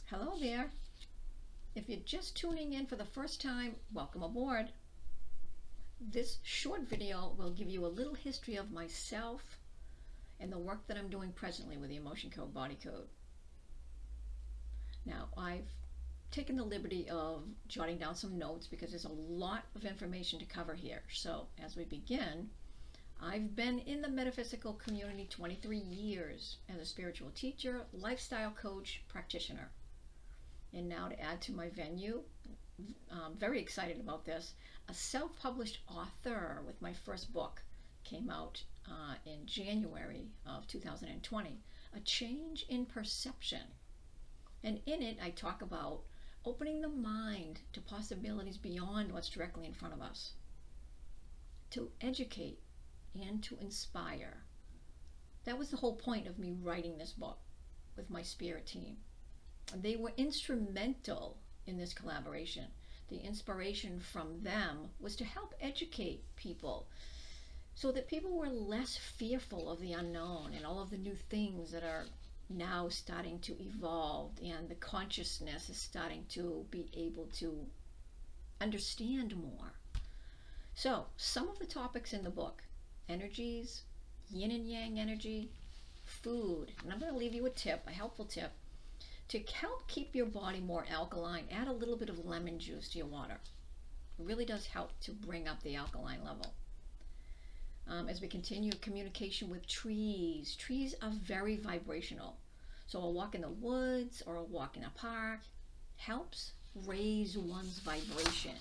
Hello there. If you're just tuning in for the first time, welcome aboard. This short video will give you a little history of myself and the work that I'm doing presently with the Emotion Code Body Code. Now, I've taken the liberty of jotting down some notes because there's a lot of information to cover here. So as we begin, I've been in the metaphysical community 23 years as a spiritual teacher, lifestyle coach, practitioner. And now to add to my venue, I'm very excited about this, a self-published author with my first book came out in January of 2020, A Change in Perception. And in it, I talk about opening the mind to possibilities beyond what's directly in front of us, to educate and to inspire. That was the whole point of me writing this book with my spirit team. They were instrumental in this collaboration. The inspiration from them was to help educate people so that people were less fearful of the unknown and all of the new things that are now starting to evolve, and the consciousness is starting to be able to understand more. So some of the topics in the book: energies, yin and yang energy, food, and I'm going to leave you a tip, a helpful tip. To help keep your body more alkaline, add a little bit of lemon juice to your water. It really does help to bring up the alkaline level. As we continue communication with trees, trees are very vibrational. So a walk in the woods or a walk in a park helps raise one's vibration.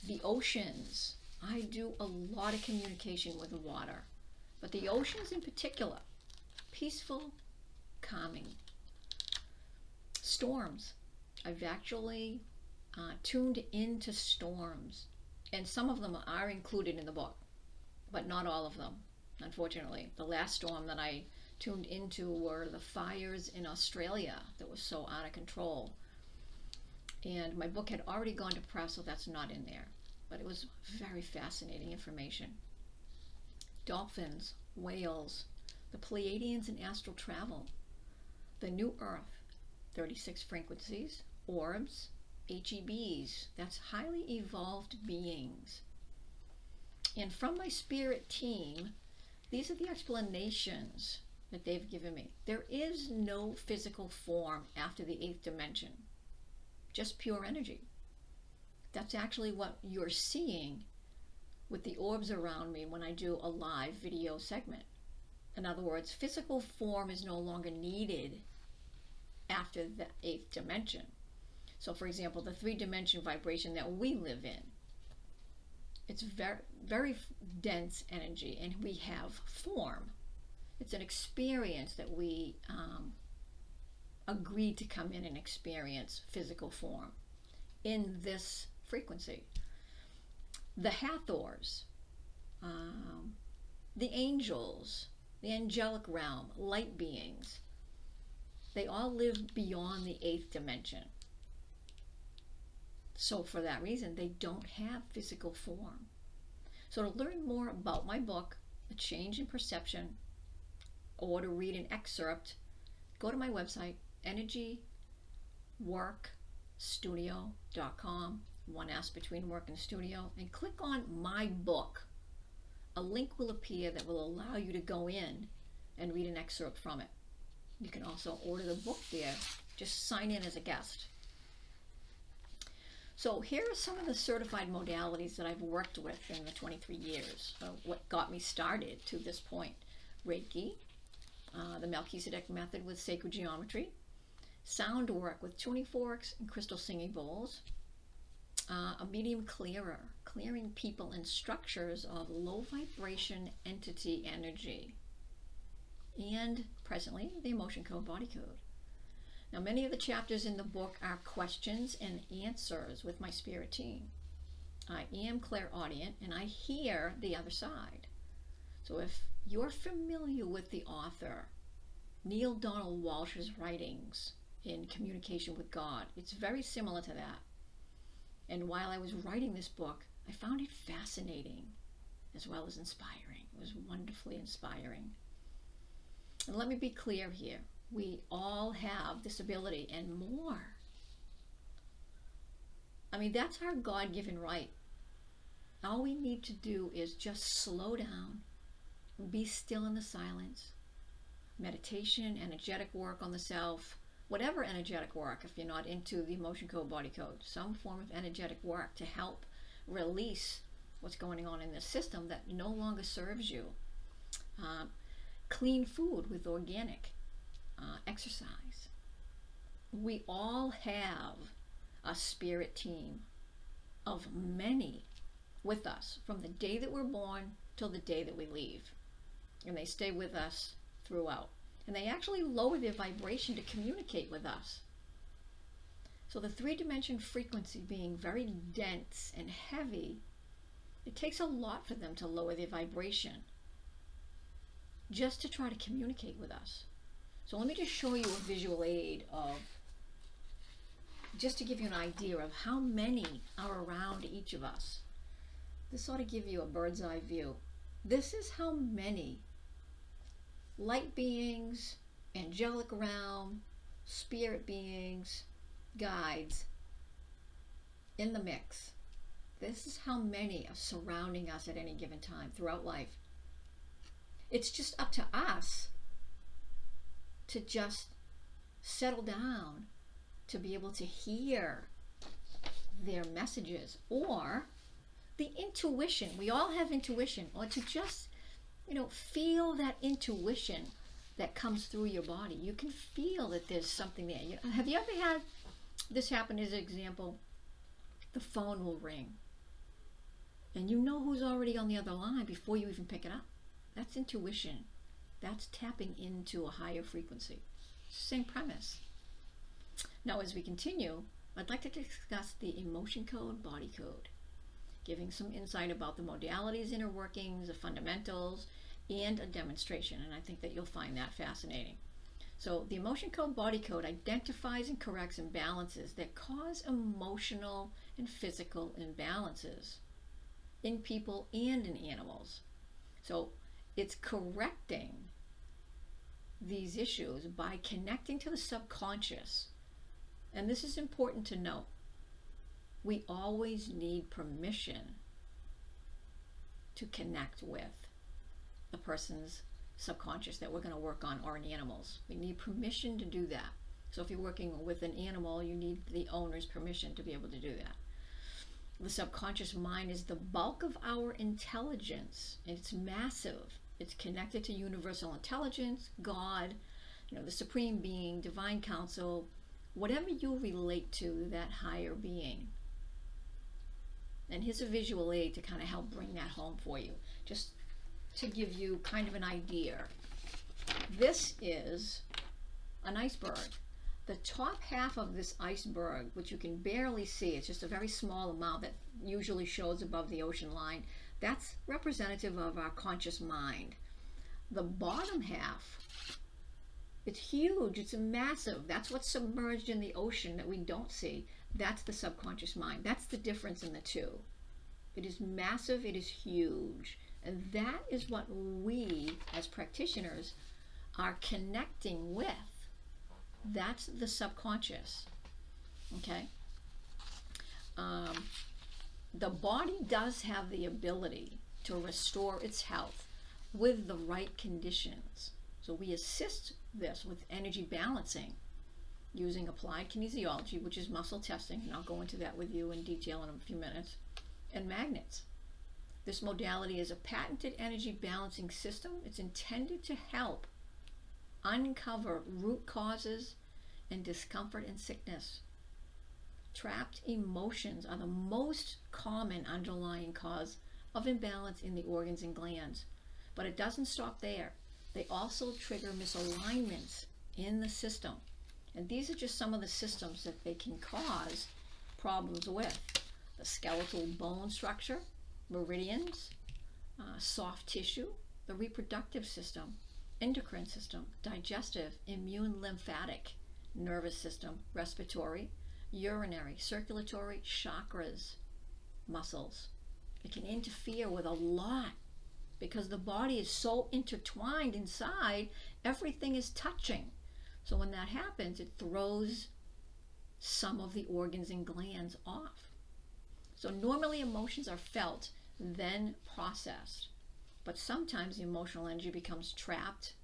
The oceans, I do a lot of communication with the water, but the oceans in particular, peaceful, calming. Storms. I've actually tuned into storms, and some of them are included in the book, but not all of them, unfortunately. The last storm that I tuned into were the fires in Australia that was so out of control, and my book had already gone to press, so that's not in there, but it was very fascinating information. Dolphins, whales, the Pleiadians and astral travel, the new earth, 36 frequencies, orbs, HEBs, that's highly evolved beings. And from my spirit team, these are the explanations that they've given me. There is no physical form after the 8th dimension, just pure energy. That's actually what you're seeing with the orbs around me when I do a live video segment. In other words, physical form is no longer needed after the 8th dimension. So for example, the 3-dimension vibration that we live in, it's very, very dense energy, and we have form. It's an experience that we agreed to come in and experience physical form in this frequency. The Hathors, the angels, the angelic realm, light beings, they all live beyond the 8th dimension. So for that reason, they don't have physical form. So to learn more about my book, A Change in Perception, or to read an excerpt, go to my website, energyworkstudio.com, one S between work and studio, and click on My Book. A link will appear that will allow you to go in and read an excerpt from it. You can also order the book there. Just sign in as a guest. So here are some of the certified modalities that I've worked with in the 23 years. What got me started to this point: Reiki, the Melchizedek method with sacred geometry, sound work with tuning forks and crystal singing bowls, a medium clearer, clearing people and structures of low vibration entity energy, and presently the Emotion Code Body Code. Now, many of the chapters in the book are questions and answers with my spirit team. I am clairaudient and I hear the other side. So if you're familiar with the author Neil Donald Walsh's writings in Communication with God, it's very similar to that. And while I was writing this book, I found it fascinating as well as inspiring. It was wonderfully inspiring. And let me be clear here. We all have this ability and more. I mean, that's our God-given right. All we need to do is just slow down, be still in the silence. Meditation, energetic work on the self, whatever energetic work, if you're not into the emotion code, body code, some form of energetic work to help release what's going on in the system that no longer serves you. Clean food with organic exercise. We all have a spirit team of many with us from the day that we're born till the day that we leave. And they stay with us throughout. And they actually lower their vibration to communicate with us. So the 3-dimension frequency being very dense and heavy, it takes a lot for them to lower their vibration just to try to communicate with us. So let me just show you a visual aid of, just to give you an idea of how many are around each of us. This ought to give you a bird's eye view. This is how many light beings, angelic realm, spirit beings, guides in the mix. This is how many are surrounding us at any given time throughout life. It's just up to us to just settle down, to be able to hear their messages, or the intuition. We all have intuition, or to just feel that intuition that comes through your body. You can feel that there's something there. Have you ever had this happen as an example? The phone will ring and you know who's already on the other line before you even pick it up. That's intuition. That's tapping into a higher frequency. Same premise. Now, as we continue, I'd like to discuss the emotion code, body code, giving some insight about the modalities, inner workings, the fundamentals, and a demonstration. And I think that you'll find that fascinating. So the emotion code, body code identifies and corrects imbalances that cause emotional and physical imbalances in people and in animals. So it's correcting these issues by connecting to the subconscious. And this is important to note. We always need permission to connect with the person's subconscious that we're going to work on, or in animals. We need permission to do that. So if you're working with an animal, you need the owner's permission to be able to do that. The subconscious mind is the bulk of our intelligence. It's massive. It's connected to universal intelligence, God, the supreme being, divine counsel, whatever you relate to, that higher being. And here's a visual aid to kind of help bring that home for you, just to give you kind of an idea. This is an iceberg. The top half of this iceberg, which you can barely see, it's just a very small amount that usually shows above the ocean line, that's representative of our conscious mind. The bottom half, it's huge, it's massive. That's what's submerged in the ocean that we don't see. That's the subconscious mind. That's the difference in the two. It is massive, it is huge. And that is what we, as practitioners, are connecting with. That's the subconscious. Okay? The body does have the ability to restore its health with the right conditions. So we assist this with energy balancing using applied kinesiology, which is muscle testing, and I'll go into that with you in detail in a few minutes, and magnets. This modality is a patented energy balancing system. It's intended to help uncover root causes and discomfort and sickness. Trapped emotions are the most common underlying cause of imbalance in the organs and glands. But it doesn't stop there. They also trigger misalignments in the system. And these are just some of the systems that they can cause problems with. The skeletal bone structure, meridians, soft tissue, the reproductive system, endocrine system, digestive, immune, lymphatic, nervous system, respiratory, urinary, circulatory, chakras, muscles. It can interfere with a lot because the body is so intertwined inside, everything is touching. So when that happens, it throws some of the organs and glands off. So normally emotions are felt, then processed. But sometimes the emotional energy becomes trapped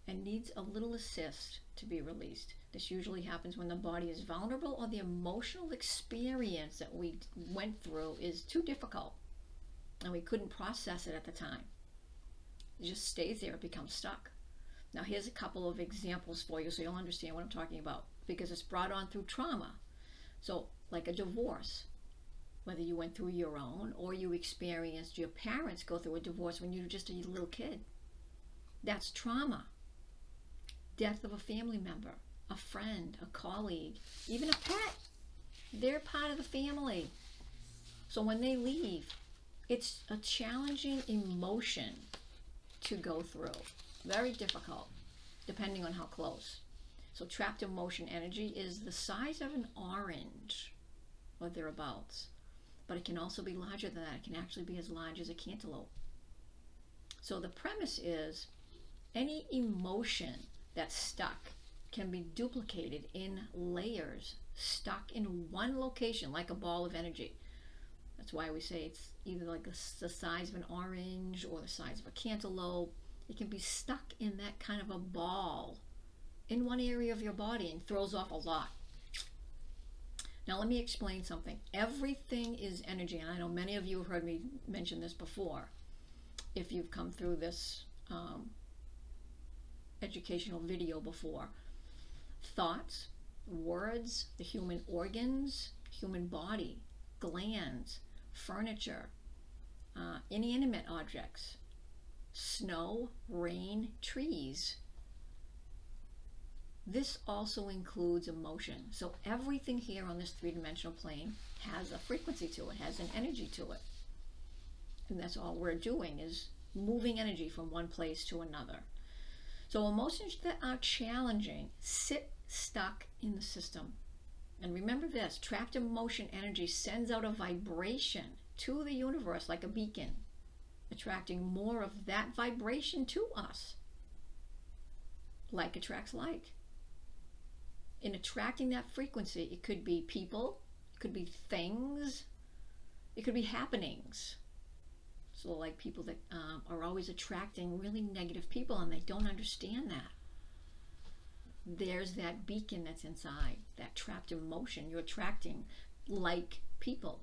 and needs a little assist to be released. This usually happens when the body is vulnerable or the emotional experience that we went through is too difficult and we couldn't process it at the time. It just stays there, it becomes stuck. Now here's a couple of examples for you so you'll understand what I'm talking about, because it's brought on through trauma. So like a divorce, whether you went through your own or you experienced your parents go through a divorce when you were just a little kid. That's trauma. Death of a family member, a friend, a colleague, even a pet. They're part of the family. So when they leave, it's a challenging emotion to go through. Very difficult, depending on how close. So trapped emotion energy is the size of an orange or thereabouts. But it can also be larger than that. It can actually be as large as a cantaloupe. So the premise is any emotion that's stuck can be duplicated in layers, stuck in one location like a ball of energy. That's why we say it's either like the size of an orange or the size of a cantaloupe. It can be stuck in that kind of a ball in one area of your body and throws off a lot. Now let me explain something. Everything is energy, and I know many of you have heard me mention this before if you've come through this educational video before. Thoughts, words, the human organs, human body, glands, furniture, inanimate objects, snow, rain, trees. This also includes emotion. So everything here on this three-dimensional plane has a frequency to it, has an energy to it. And that's all we're doing is moving energy from one place to another. So emotions that are challenging sit stuck in the system. And remember this, trapped emotion energy sends out a vibration to the universe like a beacon, attracting more of that vibration to us. Like attracts like. In attracting that frequency, it could be people, it could be things, it could be happenings. So like people that are always attracting really negative people and they don't understand that. There's that beacon that's inside, that trapped emotion. You're attracting like people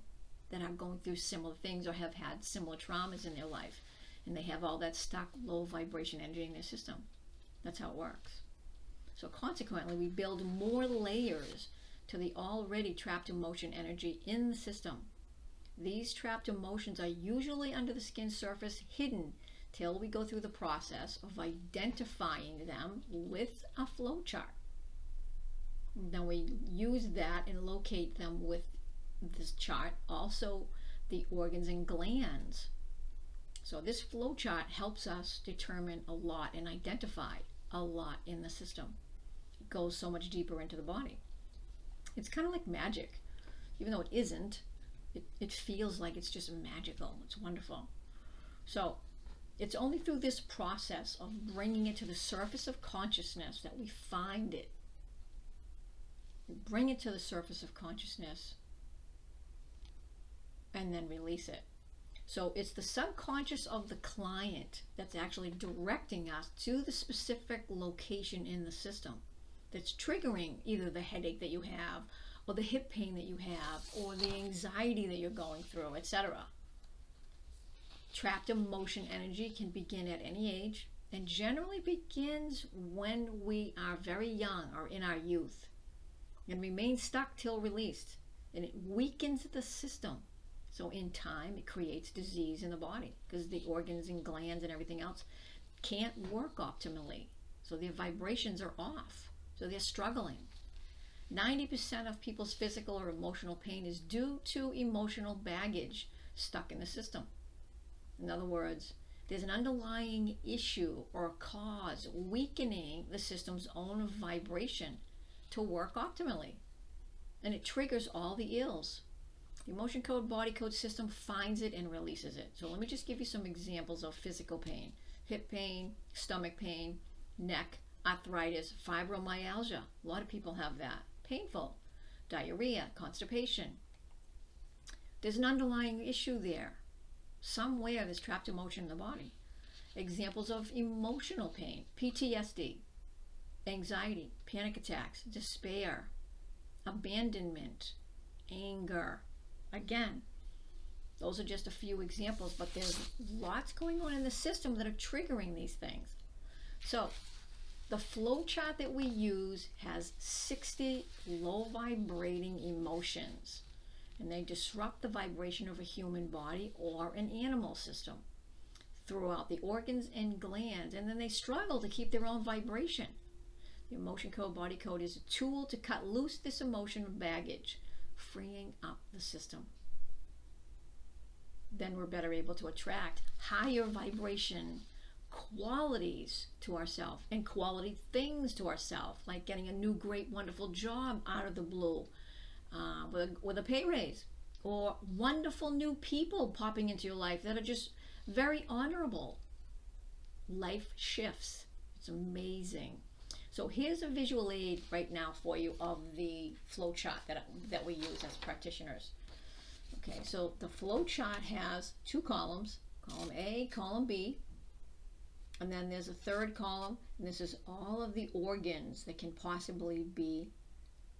that are going through similar things or have had similar traumas in their life. And they have all that stuck low vibration energy in their system. That's how it works. So consequently, we build more layers to the already trapped emotion energy in the system. These trapped emotions are usually under the skin surface, hidden till we go through the process of identifying them with a flow chart. Then we use that and locate them with this chart, also the organs and glands. So this flow chart helps us determine a lot and identify a lot in the system. It goes so much deeper into the body. It's kind of like magic. Even though it isn't, it feels like it's just magical. It's wonderful. So it's only through this process of bringing it to the surface of consciousness that we find it. We bring it to the surface of consciousness and then release it. So it's the subconscious of the client that's actually directing us to the specific location in the system that's triggering either the headache that you have or the hip pain that you have or the anxiety that you're going through, etc. Trapped emotion energy can begin at any age and generally begins when we are very young or in our youth and remains stuck till released, and it weakens the system. So in time, it creates disease in the body because the organs and glands and everything else can't work optimally. So their vibrations are off. So they're struggling. 90% of people's physical or emotional pain is due to emotional baggage stuck in the system. In other words, there's an underlying issue or cause weakening the system's own vibration to work optimally. And it triggers all the ills. The emotion code, body code system finds it and releases it. So let me just give you some examples of physical pain. Hip pain, stomach pain, neck, arthritis, fibromyalgia. A lot of people have that. Painful. Diarrhea, constipation. There's an underlying issue there. Somewhere there's trapped emotion in the body. Examples of emotional pain: PTSD, anxiety, panic attacks, despair, abandonment, anger. Again, those are just a few examples, but there's lots going on in the system that are triggering these things. So the flow chart that we use has 60 low vibrating emotions, and they disrupt the vibration of a human body or an animal system throughout the organs and glands, and then they struggle to keep their own vibration. The emotion code, body code, is a tool to cut loose this emotional baggage, freeing up the system. Then we're better able to attract higher vibration qualities to ourselves and quality things to ourselves, like getting a new great wonderful job out of the blue with a pay raise, or wonderful new people popping into your life that are just very honorable. Life shifts. It's amazing. So here's a visual aid right now for you of the flow chart that we use as practitioners. Okay, so the flow chart has two columns, column A, column B, and then there's a third column, and this is all of the organs that can possibly be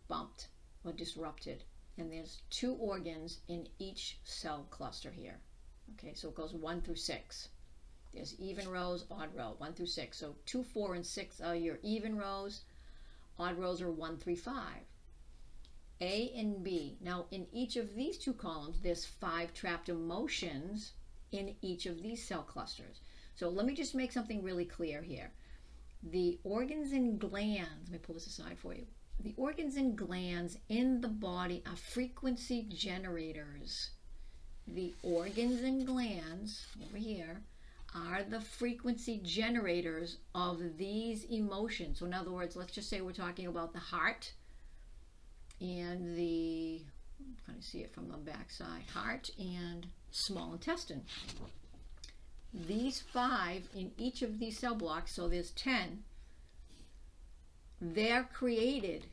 bumped or disrupted. And there's two organs in each cell cluster here. Okay, so it goes 1 through 6. There's even rows, odd row, 1 through 6. So 2, 4, and 6 are your even rows. Odd rows are 1 through 5. A and B. Now, in each of these two columns, there's 5 trapped emotions in each of these cell clusters. So let me just make something really clear here. The organs and glands, let me pull this aside for you. The organs and glands in the body are frequency generators. The organs and glands over here are the frequency generators of these emotions. So in other words, let's just say we're talking about the heart and the, I'm trying to see it from the back side, heart and small intestine. These 5 in each of these cell blocks, so there's 10, they're created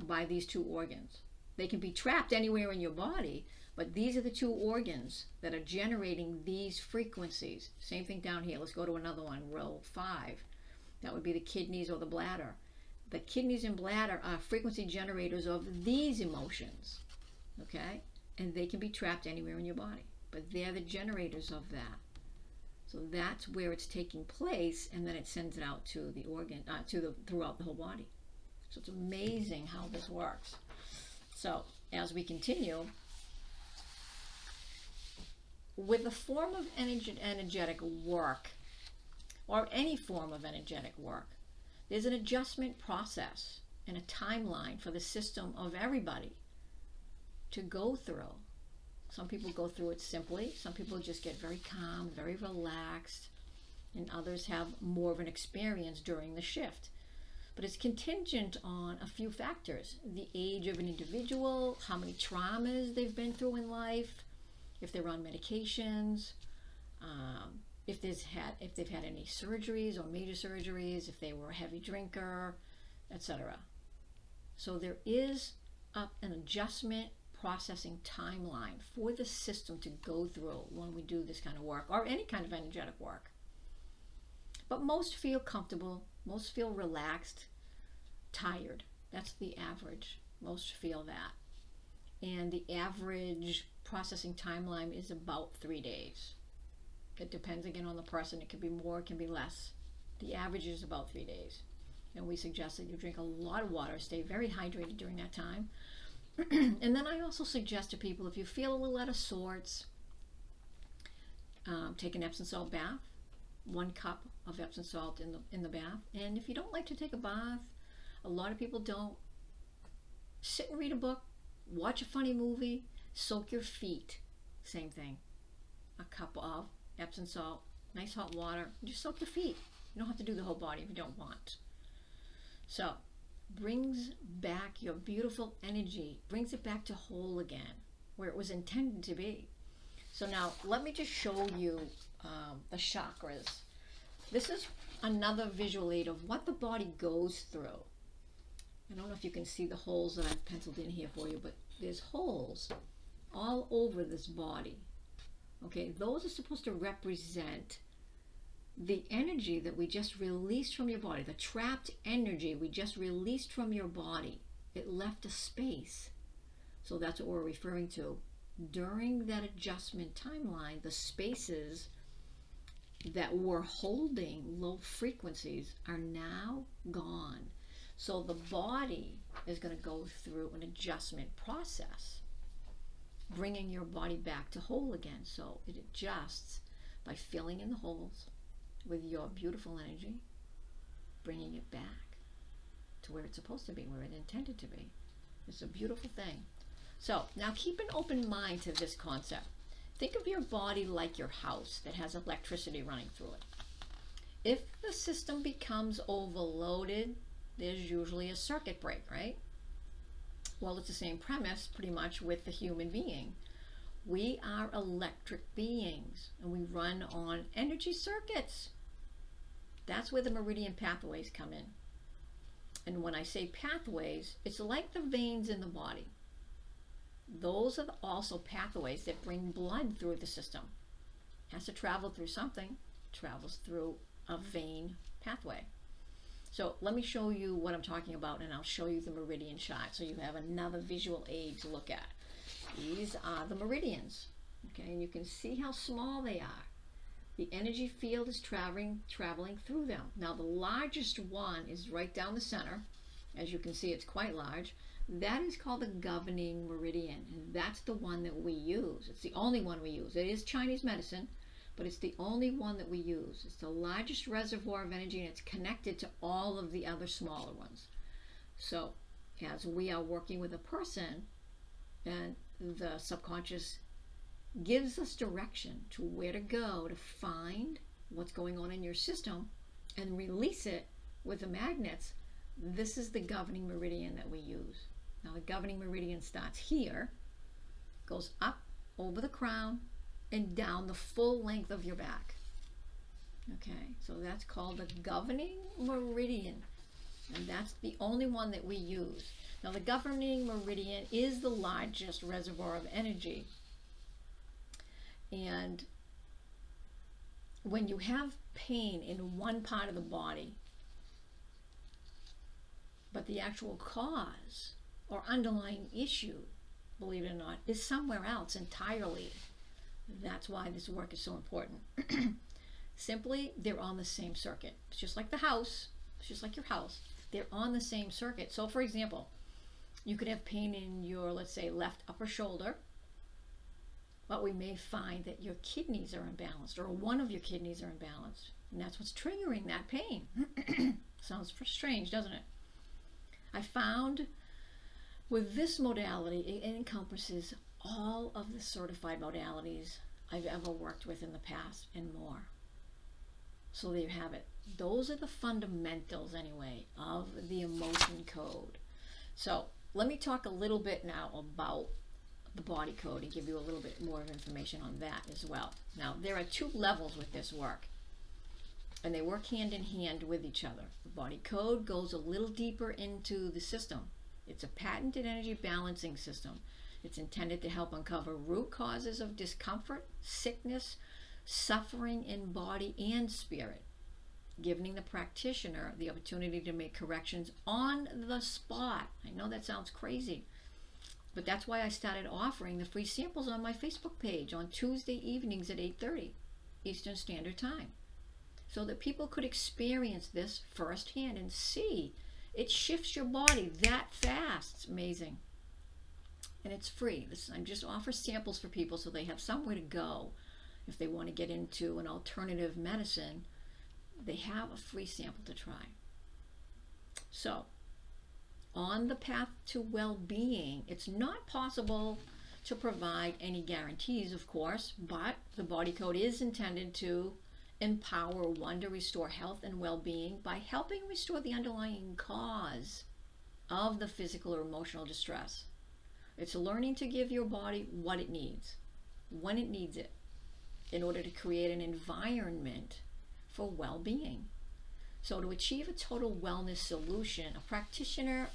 by these two organs. They can be trapped anywhere in your body, but these are the two organs that are generating these frequencies. Same thing down here. Let's go to another one, row 5. That would be the kidneys or the bladder. The kidneys and bladder are frequency generators of these emotions, okay? And they can be trapped anywhere in your body, but they're the generators of that. So that's where it's taking place, and then it sends it out to the organ, throughout the whole body. So it's amazing how this works. So as we continue, with a form of energetic work, or any form of energetic work, there's an adjustment process and a timeline for the system of everybody to go through. Some people go through it simply. Some people just get very calm, very relaxed, and others have more of an experience during the shift. But it's contingent on a few factors: the age of an individual, how many traumas they've been through in life, if they're on medications, if they've had any surgeries or major surgeries, if they were a heavy drinker, etc. So there is an adjustment processing timeline for the system to go through when we do this kind of work, or any kind of energetic work. But most feel comfortable, most feel relaxed, tired. That's the average. Most feel that. And the average processing timeline is about 3 days. It depends again on the person. It can be more, it can be less. The average is about 3 days. And we suggest that you drink a lot of water, stay very hydrated during that time. And then I also suggest to people, if you feel a little out of sorts, take an Epsom salt bath, 1 cup of Epsom salt in the bath. And if you don't like to take a bath, a lot of people don't, sit and read a book, watch a funny movie, soak your feet. Same thing. A cup of Epsom salt, nice hot water, just soak your feet. You don't have to do the whole body if you don't want. So, brings back your beautiful energy, brings it back to whole again, where it was intended to be. So now, let me just show you the chakras. This is another visual aid of what the body goes through. I don't know if you can see the holes that I've penciled in here for you, but there's holes all over this body. Okay, those are supposed to represent the energy that we just released from your body, the trapped energy we just released from your body. It left a space. So that's what we're referring to. During that adjustment timeline, the spaces that were holding low frequencies are now gone. So the body is going to go through an adjustment process, bringing your body back to whole again. So it adjusts by filling in the holes with your beautiful energy, bringing it back to where it's supposed to be, where it intended to be. It's a beautiful thing. So now keep an open mind to this concept. Think of your body like your house that has electricity running through it. If the system becomes overloaded, there's usually a circuit break, right? Well, it's the same premise pretty much with the human being. We are electric beings and we run on energy circuits. That's where the Meridian Pathways come in. And when I say pathways, it's like the veins in the body. Those are also pathways that bring blood through the system. It has to travel through something. It travels through a vein pathway. So let me show you what I'm talking about, and I'll show you the meridian chart so you have another visual aid to look at. These are the meridians, okay, and you can see how small they are. The energy field is traveling through them. Now the largest one is right down the center. As you can see, it's quite large. That is called the Governing Meridian, and that's the one that we use. It's the only one we use. It is Chinese medicine, but it's the only one that we use. It's the largest reservoir of energy, and it's connected to all of the other smaller ones. So as we are working with a person, and the subconscious gives us direction to where to go to find what's going on in your system and release it with the magnets, this is the Governing Meridian that we use. Now the Governing Meridian starts here, goes up over the crown, and down the full length of your back. Okay, so that's called the Governing Meridian, and that's the only one that we use. Now the Governing Meridian is the largest reservoir of energy, and when you have pain in one part of the body, but the actual cause or underlying issue, believe it or not, is somewhere else entirely. That's why this work is so important. Simply, they're on the same circuit. It's just like the house. It's just like your house. They're on the same circuit. So, for example, you could have pain in your, let's say, left upper shoulder, but we may find that your kidneys are imbalanced, or one of your kidneys are imbalanced, and that's what's triggering that pain. Sounds strange, doesn't it? I found with this modality, it encompasses all of the certified modalities I've ever worked with in the past and more. So there you have it. Those are the fundamentals, anyway, of the emotion code. So let me talk a little bit now about the body code and give you a little bit more of information on that as well. Now, there are two levels with this work, and they work hand in hand with each other. The body code goes a little deeper into the system. It's a patented energy balancing system. It's intended to help uncover root causes of discomfort, sickness, suffering in body and spirit, giving the practitioner the opportunity to make corrections on the spot. I know that sounds crazy, but that's why I started offering the free samples on my Facebook page on Tuesday evenings at 8:30 Eastern Standard Time, so that people could experience this firsthand and see it shifts your body that fast. It's amazing. And it's free. I just offer samples for people so they have somewhere to go. If they want to get into an alternative medicine, they have a free sample to try. So, on the path to well-being, it's not possible to provide any guarantees, of course, but the body code is intended to empower one to restore health and well-being by helping restore the underlying cause of the physical or emotional distress. It's learning to give your body what it needs, when it needs it, in order to create an environment for well-being. So to achieve a total wellness solution, a practitioner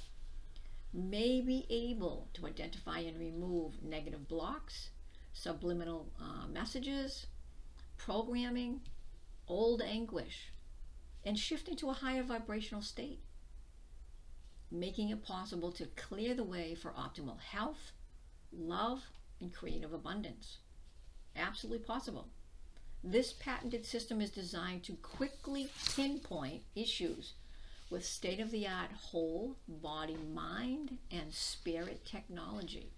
may be able to identify and remove negative blocks, subliminal messages, programming, old anguish, and shift into a higher vibrational state, making it possible to clear the way for optimal health, love, and creative abundance. Absolutely possible. This patented system is designed to quickly pinpoint issues with state-of-the-art whole body, mind, and spirit technology.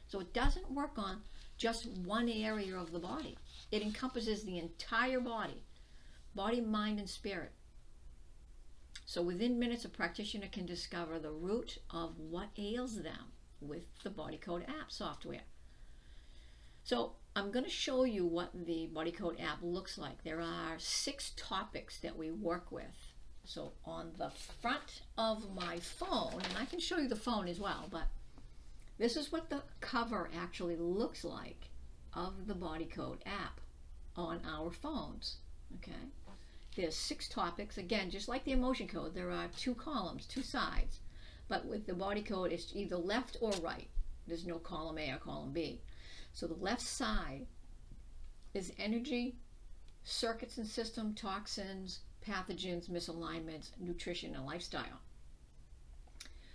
So it doesn't work on just one area of the body. It encompasses the entire body, mind, and spirit. So within minutes, a practitioner can discover the root of what ails them with the Body Code app software. So I'm going to show you what the Body Code app looks like. There are 6 topics that we work with. So on the front of my phone, and I can show you the phone as well, but this is what the cover actually looks like of the Body Code app on our phones. Okay, there's 6 topics. Again, just like the emotion code, there are 2 columns, 2 sides, but with the Body Code, it's either left or right. There's no column A or column B. So the left side is energy, circuits and system, toxins, pathogens, misalignments, nutrition, and lifestyle.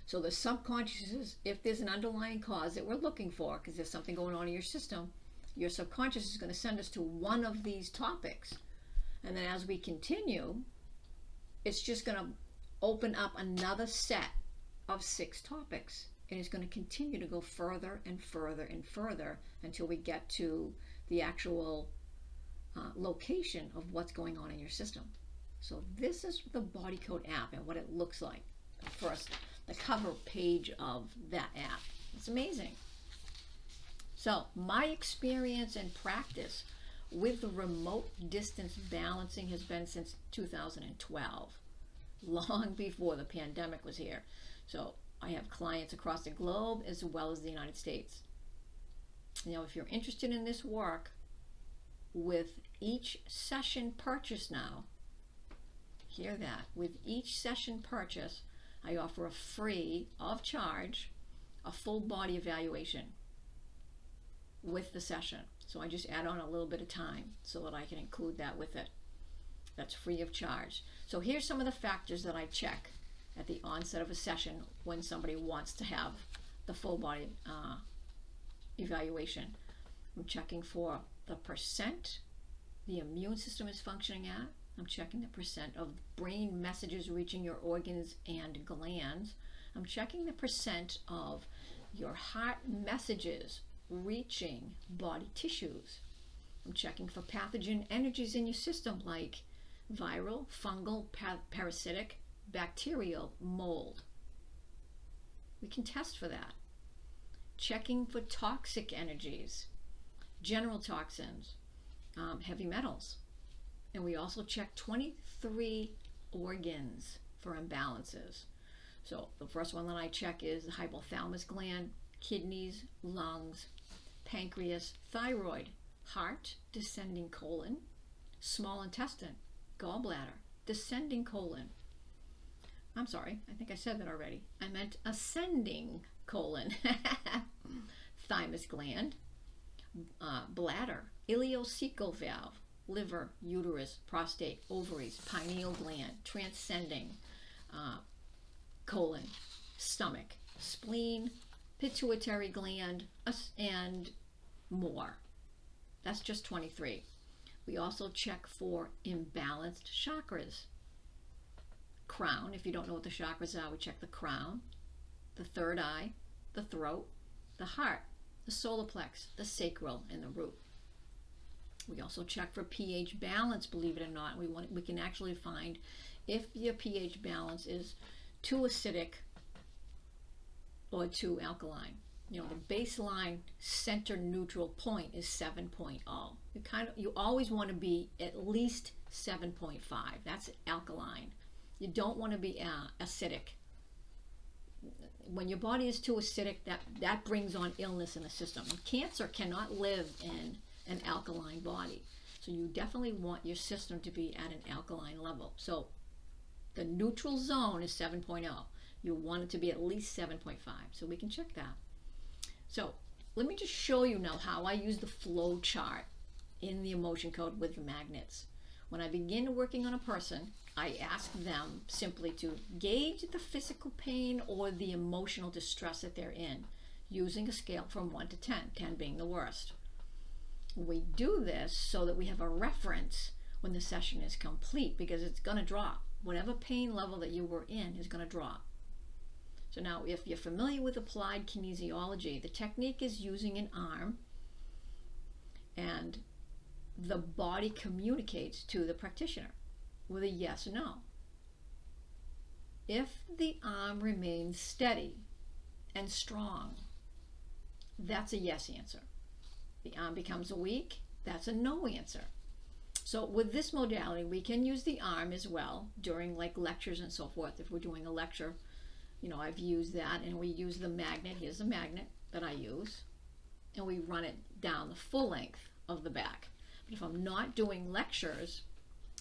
So the subconscious is, if there's an underlying cause that we're looking for, because there's something going on in your system, your subconscious is going to send us to one of these topics. And then as we continue, it's just going to open up another set of 6 topics. And it's going to continue to go further and further and further until we get to the actual location of what's going on in your system. So this is the Body Code app and what it looks like. First, the cover page of that app. It's amazing. So my experience and practice with remote distance balancing has been since 2012, long before the pandemic was here. So I have clients across the globe as well as the United States. Now, if you're interested in this work, with each session purchase now, hear that, with each session purchase, I offer a free, of charge, a full body evaluation with the session. So I just add on a little bit of time so that I can include that with it. That's free of charge. So here's some of the factors that I check at the onset of a session when somebody wants to have the full body evaluation. I'm checking for the percent the immune system is functioning at. I'm checking the percent of brain messages reaching your organs and glands. I'm checking the percent of your heart messages reaching body tissues. I'm checking for pathogen energies in your system like viral, fungal, parasitic, bacterial, mold. We can test for that. Checking for toxic energies, general toxins, heavy metals. And we also check 23 organs for imbalances. So the first one that I check is the hypothalamus gland, kidneys, lungs, pancreas, thyroid, heart, descending colon, small intestine, gallbladder, descending colon. I'm sorry, I think I said that already. I meant ascending colon, thymus gland, bladder, ileocecal valve, liver, uterus, prostate, ovaries, pineal gland, transcending colon, stomach, spleen, pituitary gland, and more. That's just 23. We also check for imbalanced chakras. Crown, if you don't know what the chakras are, we check the crown, the third eye, the throat, the heart, the solar plex, the sacral, and the root. We also check for pH balance, believe it or not. We can actually find if your pH balance is too acidic or too alkaline. You know, the baseline center neutral point is 7.0. You always want to be at least 7.5. That's alkaline. You don't want to be acidic. When your body is too acidic, that brings on illness in the system. And cancer cannot live in an alkaline body. So you definitely want your system to be at an alkaline level. So The neutral zone is 7.0. You want it to be at least 7.5, so we can check that. So let me just show you now how I use the flow chart in the emotion code with the magnets. When I begin working on a person, I ask them simply to gauge the physical pain or the emotional distress that they're in, using a scale from 1 to 10, 10 being the worst. We do this so that we have a reference when the session is complete, because it's going to drop. Whatever pain level that you were in is going to drop. So now, if you're familiar with applied kinesiology, the technique is using an arm, and the body communicates to the practitioner with a yes or no. If the arm remains steady and strong, that's a yes answer. The arm becomes weak, that's a no answer. So with this modality, we can use the arm as well during like lectures and so forth. If we're doing a lecture, you know, I've used that, and we use the magnet. Here's the magnet that I use, and we run it down the full length of the back. But if I'm not doing lectures,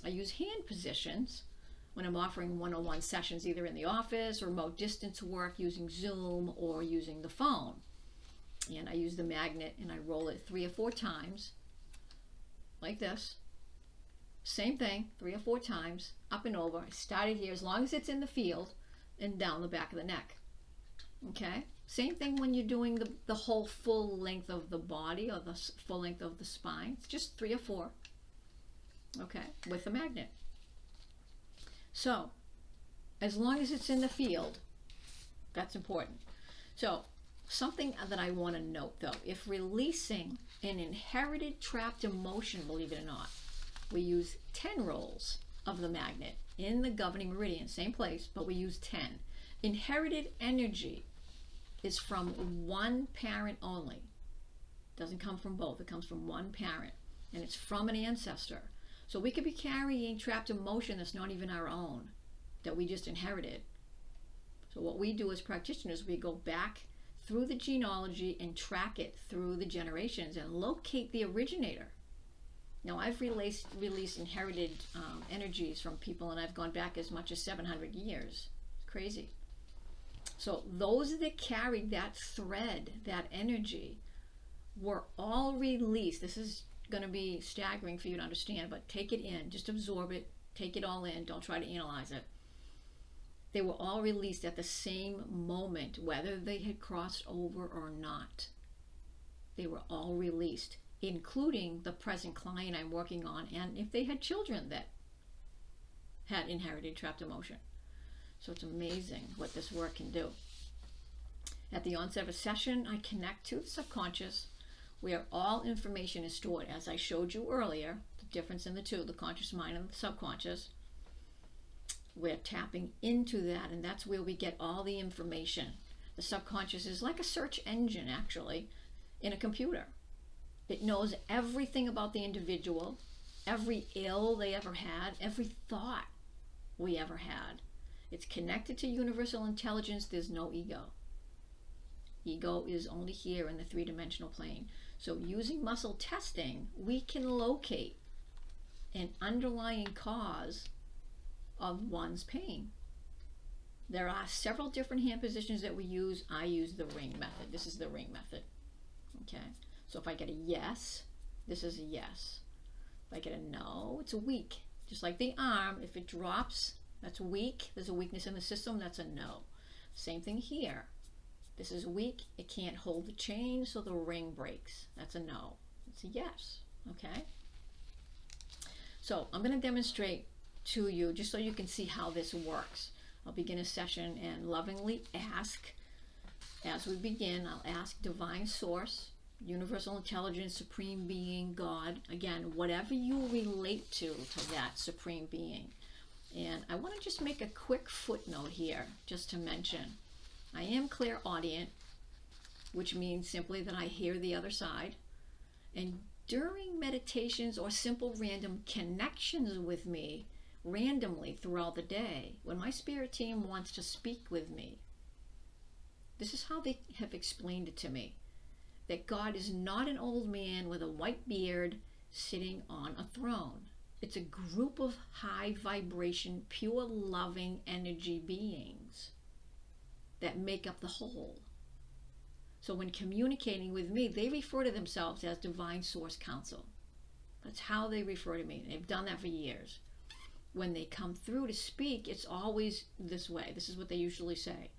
I use hand positions when I'm offering one-on-one sessions, either in the office or remote distance work using Zoom or using the phone. And I use the magnet and I roll it 3 or 4 times like this. Same thing, 3 or 4 times, up and over. I started here, as long as it's in the field, and down the back of the neck. Okay? Same thing when you're doing the whole full length of the body or the full length of the spine. It's just 3 or 4. Okay? With the magnet. So, as long as it's in the field, that's important. So, something that I want to note though, if releasing an inherited trapped emotion, believe it or not, we use 10 rolls of the magnet in the Governing Meridian, same place, but we use 10. Inherited energy is from one parent only. It doesn't come from both, it comes from one parent, and it's from an ancestor. So we could be carrying trapped emotion that's not even our own, that we just inherited. So what we do as practitioners, we go back through the genealogy and track it through the generations and locate the originator. Now, I've released inherited energies from people, and I've gone back as much as 700 years. It's crazy. So those that carried that thread, that energy, were all released. This is going to be staggering for you to understand, but take it in. Just absorb it. Take it all in. Don't try to analyze it. They were all released at the same moment, whether they had crossed over or not. They were all released, including the present client I'm working on, and if they had children that had inherited trapped emotion. So it's amazing what this work can do. At the onset of a session, I connect to the subconscious, where all information is stored. As I showed you earlier, the difference in the two, the conscious mind and the subconscious. We're tapping into that, and that's where we get all the information. The subconscious is like a search engine, actually, in a computer. It knows everything about the individual, every ill they ever had, every thought we ever had. It's connected to universal intelligence. There's no ego. Ego is only here in the 3-dimensional plane. So using muscle testing, we can locate an underlying cause of one's pain. There are several different hand positions that we use. I use the ring method. This is the ring method. Okay? So if I get a yes, this is a yes. If I get a no, it's a weak. Just like the arm, if it drops, that's weak. There's a weakness in the system, that's a no. Same thing here. This is weak, it can't hold the chain, so the ring breaks. That's a no. It's a yes. Okay? So I'm going to demonstrate to you just so you can see how this works. I'll begin a session and lovingly ask, as we begin, I'll ask Divine Source, Universal Intelligence, Supreme Being, God, again, whatever you relate to that Supreme Being. And I want to just make a quick footnote here, just to mention, I am clairaudient, which means simply that I hear the other side. And during meditations or simple random connections with me, randomly throughout the day, when my spirit team wants to speak with me, this is how they have explained it to me. That God is not an old man with a white beard sitting on a throne. It's a group of high vibration, pure loving energy beings that make up the whole. So when communicating with me, they refer to themselves as Divine Source Council. That's how they refer to me. They've done that for years. When they come through to speak, it's always this way. This is what they usually say.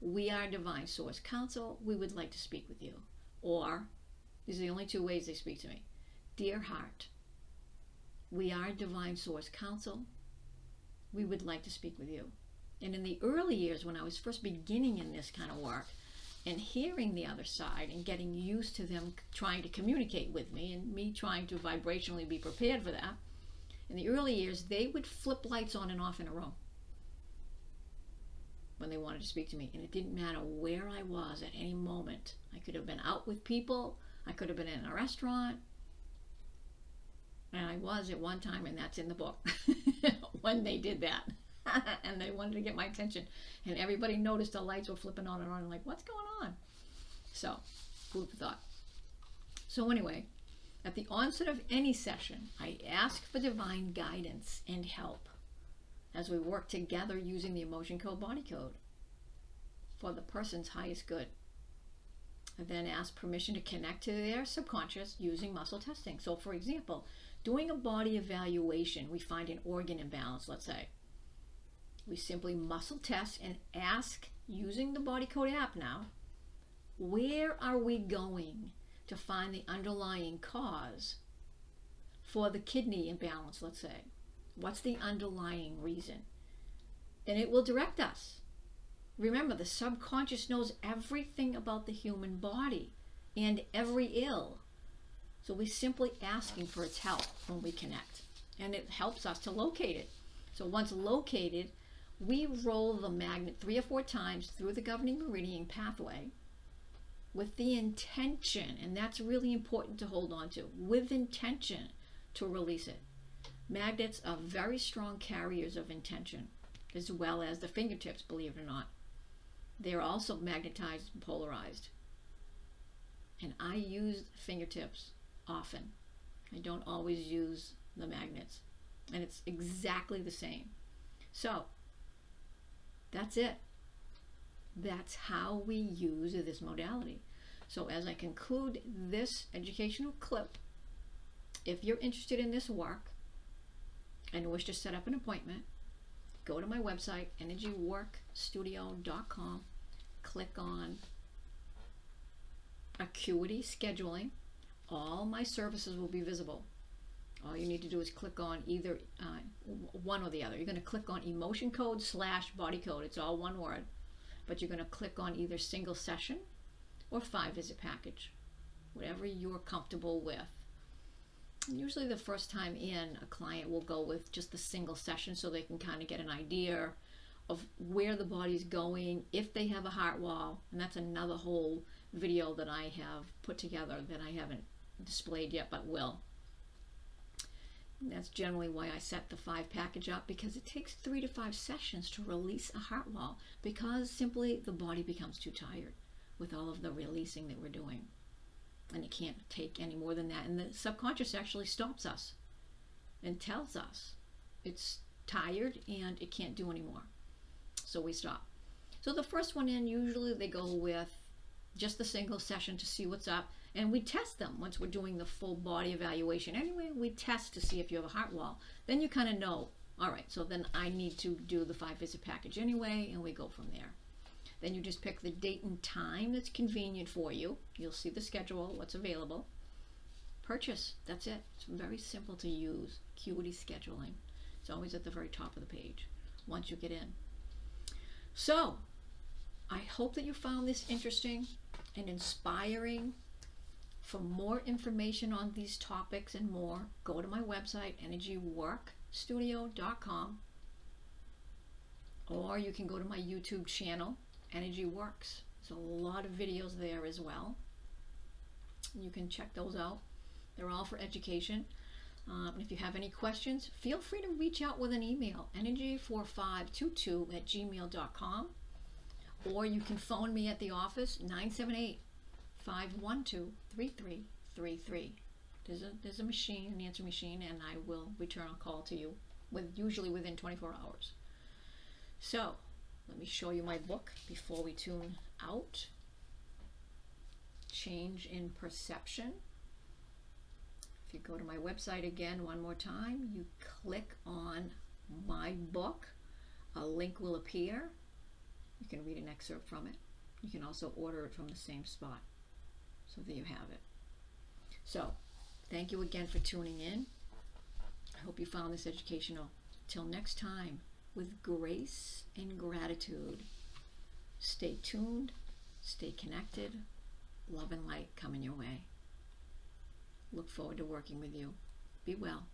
We are Divine Source Council. We would like to speak with you. Or, these are the only two ways they speak to me. Dear Heart, we are Divine Source Council. We would like to speak with you. And in the early years when I was first beginning in this kind of work and hearing the other side and getting used to them trying to communicate with me and me trying to vibrationally be prepared for that, in the early years they would flip lights on and off in a room when they wanted to speak to me. And it didn't matter where I was at any moment. I could have been out with people. I could have been in a restaurant. And I was at one time, and that's in the book, when they did that. And they wanted to get my attention. And everybody noticed the lights were flipping on and on. And like, what's going on? So, food for thought. So anyway, at the onset of any session, I ask for divine guidance and help as we work together using the emotion code, body code for the person's highest good. I then ask permission to connect to their subconscious using muscle testing. So for example, doing a body evaluation, we find an organ imbalance, let's say. We simply muscle test and ask, using the body code app now, where are we going to find the underlying cause for the kidney imbalance, let's say? What's the underlying reason? And it will direct us. Remember, the subconscious knows everything about the human body and every ill. So we're simply asking for its help when we connect. And it helps us to locate it. So once located, we roll the magnet 3 or 4 times through the Governing Meridian Pathway with the intention, and that's really important to hold on to, with intention to release it. Magnets are very strong carriers of intention, as well as the fingertips, believe it or not. They're also magnetized and polarized. And I use fingertips often. I don't always use the magnets. And it's exactly the same. So, that's it. That's how we use this modality. So as I conclude this educational clip, if you're interested in this work and wish to set up an appointment, go to my website, energyworkstudio.com, click on Acuity Scheduling. All my services will be visible. All you need to do is click on either one or the other. You're going to click on emotion code / body code. It's all one word. But you're going to click on either single session or 5-visit package, whatever you're comfortable with. And usually the first time in, a client will go with just the single session so they can kind of get an idea of where the body's going, if they have a heart wall. And that's another whole video that I have put together that I haven't displayed yet, but will. And that's generally why I set the 5 package up, because it takes 3 to 5 sessions to release a heart wall, because simply the body becomes too tired with all of the releasing that we're doing. And it can't take any more than that. And the subconscious actually stops us and tells us it's tired and it can't do anymore. So we stop. So the first one in, usually they go with just the single session to see what's up. And we test them once we're doing the full body evaluation. Anyway, we test to see if you have a heart wall. Then you kind of know, all right, so then I need to do the 5-visit package anyway, and we go from there. Then you just pick the date and time that's convenient for you. You'll see the schedule, what's available. Purchase, that's it. It's very simple to use. Acuity Scheduling. It's always at the very top of the page once you get in. So, I hope that you found this interesting and inspiring. For more information on these topics and more, go to my website, energyworkstudio.com, or you can go to my YouTube channel, Energy Works. There's a lot of videos there as well. You can check those out. They're all for education. If you have any questions, feel free to reach out with an email, energy4522@gmail.com, or you can phone me at the office, 978-512-3333. There's a machine, an answer machine, and I will return a call to you usually within 24 hours. So let me show you my book before we tune out. Change in Perception. If you go to my website again one more time, you click on my book, a link will appear. You can read an excerpt from it. You can also order it from the same spot. So there you have it. So thank you again for tuning in. I hope you found this educational. Till next time, with grace and gratitude, stay tuned, stay connected, love and light coming your way. Look forward to working with you. Be well.